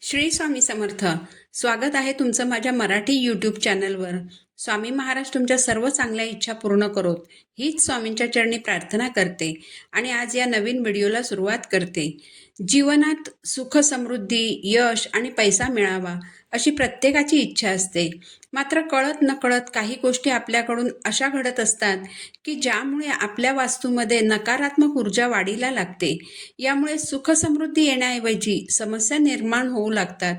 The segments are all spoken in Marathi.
श्री स्वामी समर्थ. स्वागत आहे तुमचं माझ्या मराठी यूट्यूब चॅनलवर. स्वामी महाराज तुमच्या सर्व चांगल्या इच्छा पूर्ण करोत हीच स्वामींच्या चरणी प्रार्थना करते आणि आज या नवीन व्हिडिओला सुरुवात करते. जीवनात सुख, समृद्धी, यश आणि पैसा मिळावा अशी प्रत्येकाची इच्छा असते. मात्र कळत नकळत काही गोष्टी आपल्याकडून अशा घडत असतात की ज्यामुळे आपल्या वास्तूमध्ये नकारात्मक ऊर्जा वाढीला लागते. यामुळे सुख समृद्धी येण्याऐवजी समस्या निर्माण होऊ लागतात.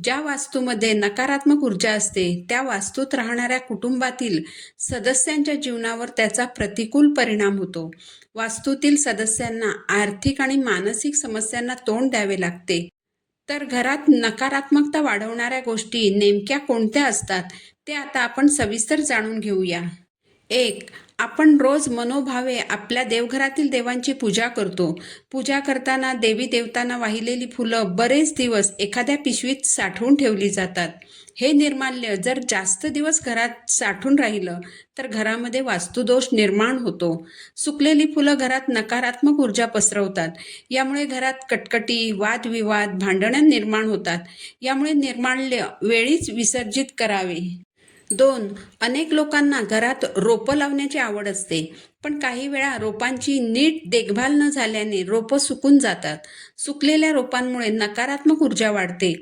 ज्या वास्तूमध्ये नकारात्मक ऊर्जा असते त्या वास्तूत राहणाऱ्या कुटुंबातील सदस्यांच्या जीवनावर त्याचा प्रतिकूल परिणाम होतो. वास्तूतील सदस्यांना आर्थिक आणि मानसिक समस्यांना तोंड द्यावे लागते. तर घरात नकारात्मकता वाढवणाऱ्या गोष्टी नेमक्या कोणत्या असतात ते आता आपण सविस्तर जाणून घेऊया. 1. आपण रोज मनोभावे आपल्या देवघरातील देवांची पूजा करतो. पूजा करताना देवी देवतांना वाहिलेली फुलं बरेच दिवस एखाद्या पिशवीत साठवून ठेवली जातात. हे निर्माल्य जर जास्त दिवस घरात साठून राहिलं तर घरामध्ये वास्तुदोष निर्माण होतो. सुकलेली फुलं घरात नकारात्मक ऊर्जा पसरवतात. यामुळे घरात कटकटी, वादविवाद, भांडणं निर्माण होतात. यामुळे निर्माल्य वेळीच विसर्जित करावे. 2. अनेक लोकांना घरात रोपं लावण्याची आवड असते, पण काही वेळा रोपांची नीट देखभाल न झाल्याने रोपं सुकून जातात. सुकलेल्या रोपांमुळे नकारात्मक ऊर्जा वाढते.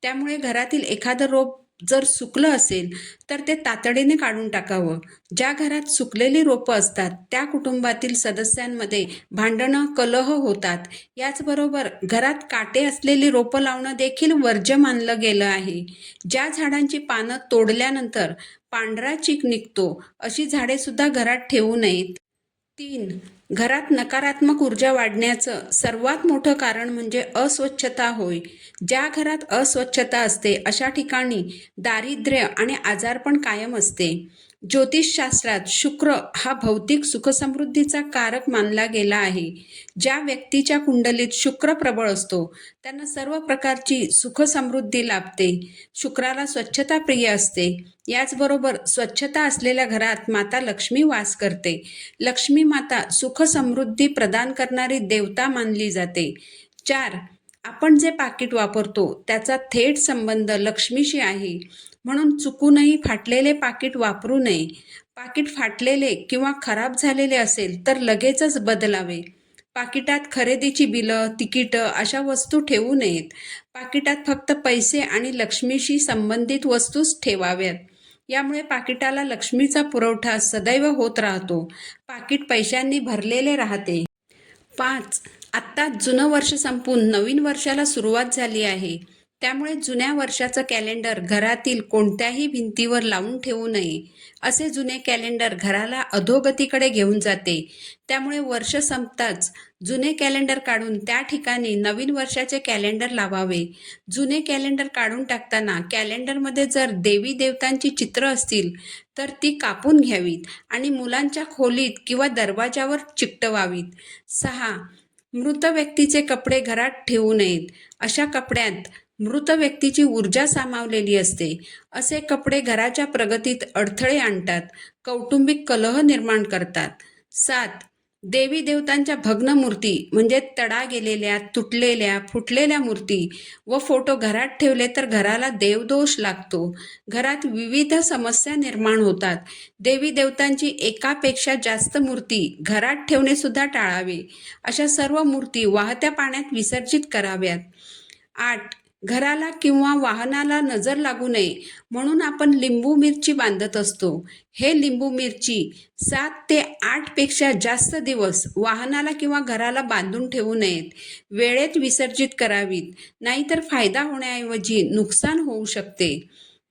त्यामुळे घरातील एखादं रोप जर सुकलं असेल तर ते तातडीने काढून टाकावं. ज्या घरात सुकलेली रोपं असतात त्या कुटुंबातील सदस्यांमध्ये भांडणं, कलह होतात. याचबरोबर घरात काटे असलेली रोपं लावणं देखील वर्ज्य मानलं गेलं आहे. ज्या झाडांची पानं तोडल्यानंतर पांढरा चीक निघतो अशी झाडे सुद्धा घरात ठेवू नयेत. 3. घरात नकारात्मक ऊर्जा वाढण्याचं सर्वात मोठं कारण म्हणजे अस्वच्छता होय. ज्या घरात अस्वच्छता असते अशा ठिकाणी दारिद्र्य आणि आजारपण कायम असते. ज्योतिषशास्त्रात शुक्र हा भौतिक सुखसमृद्धीचा कारक मानला गेला आहे. ज्या व्यक्तीच्या कुंडलीत शुक्र प्रबळ असतो त्यांना सर्व प्रकारची सुखसमृद्धी लाभते. शुक्राला स्वच्छता प्रिय असते. याचबरोबर स्वच्छता असलेल्या घरात माता लक्ष्मी वास करते. लक्ष्मी माता सुख समृद्धी प्रदान करणारी देवता मानली जाते. 4. आपण जे पाकीट वापरतो त्याचा थेट संबंध लक्ष्मीशी आहे. म्हणून चुकूनही फाटलेले पाकीट वापरू नये. पाकीट फाटलेले किंवा खराब झालेले असेल तर लगेचच बदलावे. पाकिटात खरेदीची बिलं, तिकीटं अशा वस्तू ठेवू नयेत. पाकिटात फक्त पैसे आणि लक्ष्मीशी संबंधित वस्तूच ठेवाव्यात. यामुळे पाकिटाला लक्ष्मीचा पुरवठा सदैव होत राहतो. पाकिट पैशांनी भरलेले राहते. 5. आत्ता जुनं वर्ष संपून नवीन वर्षाला सुरुवात झाली आहे. त्यामुळे जुन्या वर्षाचं कॅलेंडर घरातील कोणत्याही भिंतीवर लावून ठेवू नये. असे जुने कॅलेंडर घराला अधोगतीकडे घेऊन जाते. त्यामुळे वर्ष संपताच जुने कॅलेंडर काढून त्या ठिकाणी नवीन वर्षाचे कॅलेंडर लावावे. जुने कॅलेंडर काढून टाकताना कॅलेंडरमध्ये जर देवी देवतांची चित्र असतील तर ती कापून घ्यावीत आणि मुलांच्या खोलीत किंवा दरवाजावर चिकटवावीत. 6. मृत व्यक्तीचे कपडे घरात ठेवू नयेत. अशा कपड्यात मृत व्यक्तीची ऊर्जा सामावलेली असते. असे कपडे घराच्या प्रगतीत अडथळे आणतात, कौटुंबिक कलह निर्माण करतात. 7. देवी देवतांच्या भग्न मूर्ती म्हणजे तडा गेलेल्या, तुटलेल्या, फुटलेल्या मूर्ती व फोटो घरात ठेवले तर घराला देवदोष लागतो. घरात विविध समस्या निर्माण होतात. देवी देवतांची एकापेक्षा जास्त मूर्ती घरात ठेवणे सुद्धा टाळावे. अशा सर्व मूर्ती वाहत्या पाण्यात विसर्जित कराव्यात. 8. घराला किंवा वाहनाला नजर लागू नये म्हणून आपण लिंबू मिरची बांधत असतो. हे लिंबू मिरची 7 ते 8 पेक्षा जास्त दिवस वाहनाला किंवा घराला बांधून ठेवू नयेत. वेळेत विसर्जित करावीत, नाहीतर फायदा होण्याऐवजी नुकसान होऊ शकते.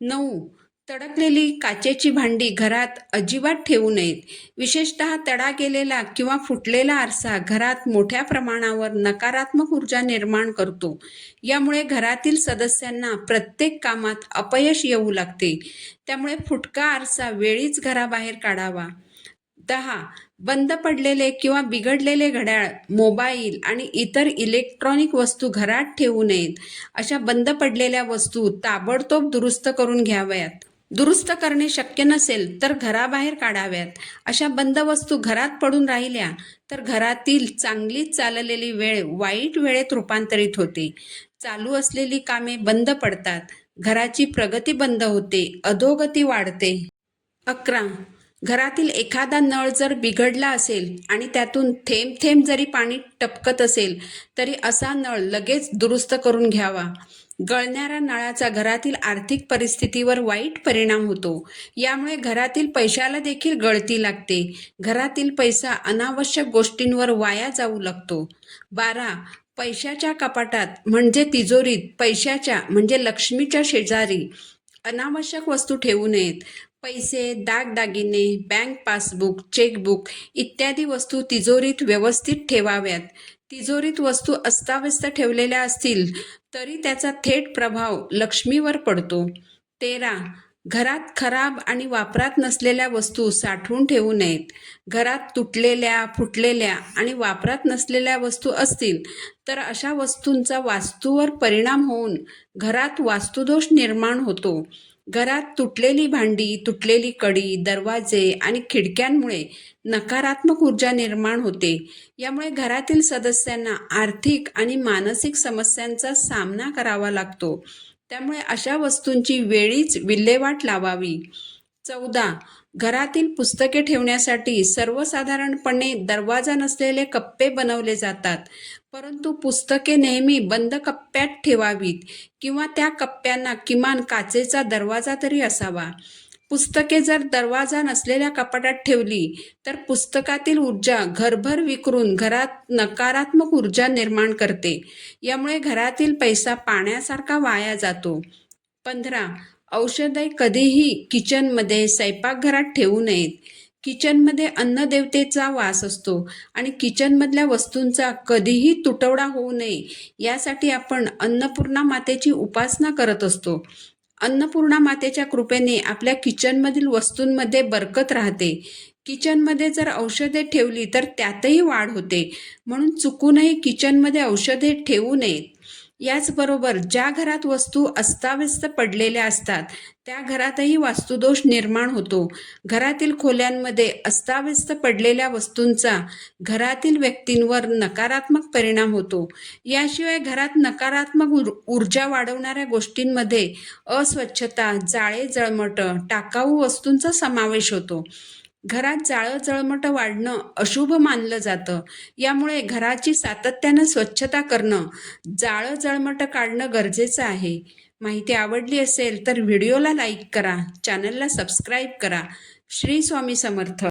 9. तडकलेली काचेची भांडी घरात अजिबात ठेवू नयेत. विशेषतः तडा गेलेला किंवा फुटलेला आरसा घरात मोठ्या प्रमाणावर नकारात्मक ऊर्जा निर्माण करतो. यामुळे घरातील सदस्यांना प्रत्येक कामात अपयश येऊ लागते. त्यामुळे फुटका आरसा वेळीच घराबाहेर काढावा. 10. बंद पडलेले किंवा बिघडलेले घड्याळ, मोबाईल आणि इतर इलेक्ट्रॉनिक वस्तू घरात ठेवू नयेत. अशा बंद पडलेल्या वस्तू ताबडतोब दुरुस्त करून घ्याव्यात. दुरुस्त करणे शक्य नसेल तर घराबाहेर काढाव्यात. अशा बंद वस्तू घरात पडून राहिल्या तर घरातील चांगलीच चाललेली वेळ वाईट वेळेत रूपांतरित होते. चालू असलेली कामे बंद पडतात. घराची प्रगती बंद होते, अधोगती वाढते. 11. घरातील एखादा नळ जर बिघडला असेल आणि त्यातून थेंब थेंब जरी पाणी टपकत असेल तरी असा नळ लगेच दुरुस्त करून घ्यावा. गळणाऱ्या नळाचा घरातील आर्थिक परिस्थितीवर वाईट परिणाम होतो. यामुळे घरातील पैशाला देखील गळती लागते. घरातील पैसा अनावश्यक गोष्टींवर वाया जाऊ लागतो. 12. पैशाच्या कपाटात म्हणजे तिजोरीत पैशाच्या म्हणजे लक्ष्मीच्या शेजारी अनावश्यक वस्तू ठेवू नयेत. पैसे, दागदागिने, बँक पासबुक, चेकबुक इत्यादी वस्तू तिजोरीत व्यवस्थित ठेवाव्यात. तिजोरीत वस्तू अस्ताव्यस्त ठेवलेल्या असतील तरी त्याचा थेट प्रभाव लक्ष्मीवर पडतो. 13. घरात खराब आणि वापरात नसलेल्या वस्तू साठवून ठेवू नयेत. घरात तुटलेल्या, फुटलेल्या आणि वापरात नसलेल्या वस्तू असतील तर अशा वस्तूंचा वास्तूवर परिणाम होऊन घरात वास्तुदोष निर्माण होतो. घरात तुटलेली भांडी, तुटलेली कडी, दरवाजे आणि खिडक्यांमुळे नकारात्मक ऊर्जा निर्माण होते. यामुळे घरातील सदस्यांना आर्थिक आणि मानसिक समस्यांचा सामना करावा लागतो. त्यामुळे अशा वस्तूंची वेळीच विल्हेवाट लावावी. 14. घरातील पुस्तके ठेवण्यासाठी सर्वसाधारणपणे दरवाजा नसलेले कप्पे बनवले जातात. परंतु पुस्तके नेहमी बंद कप्प्यात ठेवावीत किंवा त्या कप्प्यांना किमान काचेचा दरवाजा तरी असावा. पुस्तके जर दरवाजा नसलेल्या कपाटात ठेवली तर पुस्तकातील ऊर्जा घरभर विखरून घरात नकारात्मक ऊर्जा निर्माण करते. यामुळे घरातील पैसा पाण्यासारखा वाया जातो. 15. औषधे कधीही किचनमध्ये, स्वयंपाकघरात ठेवू नयेत. किचनमध्ये अन्नदेवतेचा वास असतो आणि किचनमधल्या वस्तूंचा कधीही तुटवडा होऊ नये यासाठी आपण अन्नपूर्णा मातेची उपासना करत असतो. अन्नपूर्णा मातेच्या कृपेने आपल्या किचनमधील वस्तूंमध्ये बरकत राहते. किचनमध्ये जर औषधे ठेवली तर त्यातही वाढ होते. म्हणून चुकूनही किचनमध्ये औषधे ठेवू नयेत. याचबरोबर ज्या घरात वस्तू अस्ताव्यस्त पडलेल्या असतात त्या घरातही वास्तुदोष निर्माण होतो. घरातील खोल्यांमध्ये अस्ताव्यस्त पडलेल्या वस्तूंचा घरातील व्यक्तींवर नकारात्मक परिणाम होतो. याशिवाय घरात नकारात्मक ऊर्जा वाढवणाऱ्या गोष्टींमध्ये अस्वच्छता, जाळे जळमट, टाकाऊ वस्तूंचा समावेश होतो. घरात जाळं जळमटं वाढणं अशुभ मानलं जातं. यामुळे घराची सातत्यानं स्वच्छता करणं, जाळं जळमटं काढणं गरजेचं आहे. माहिती आवडली असेल तर व्हिडिओला लाईक करा, चॅनलला सबस्क्राईब करा. श्री स्वामी समर्थ.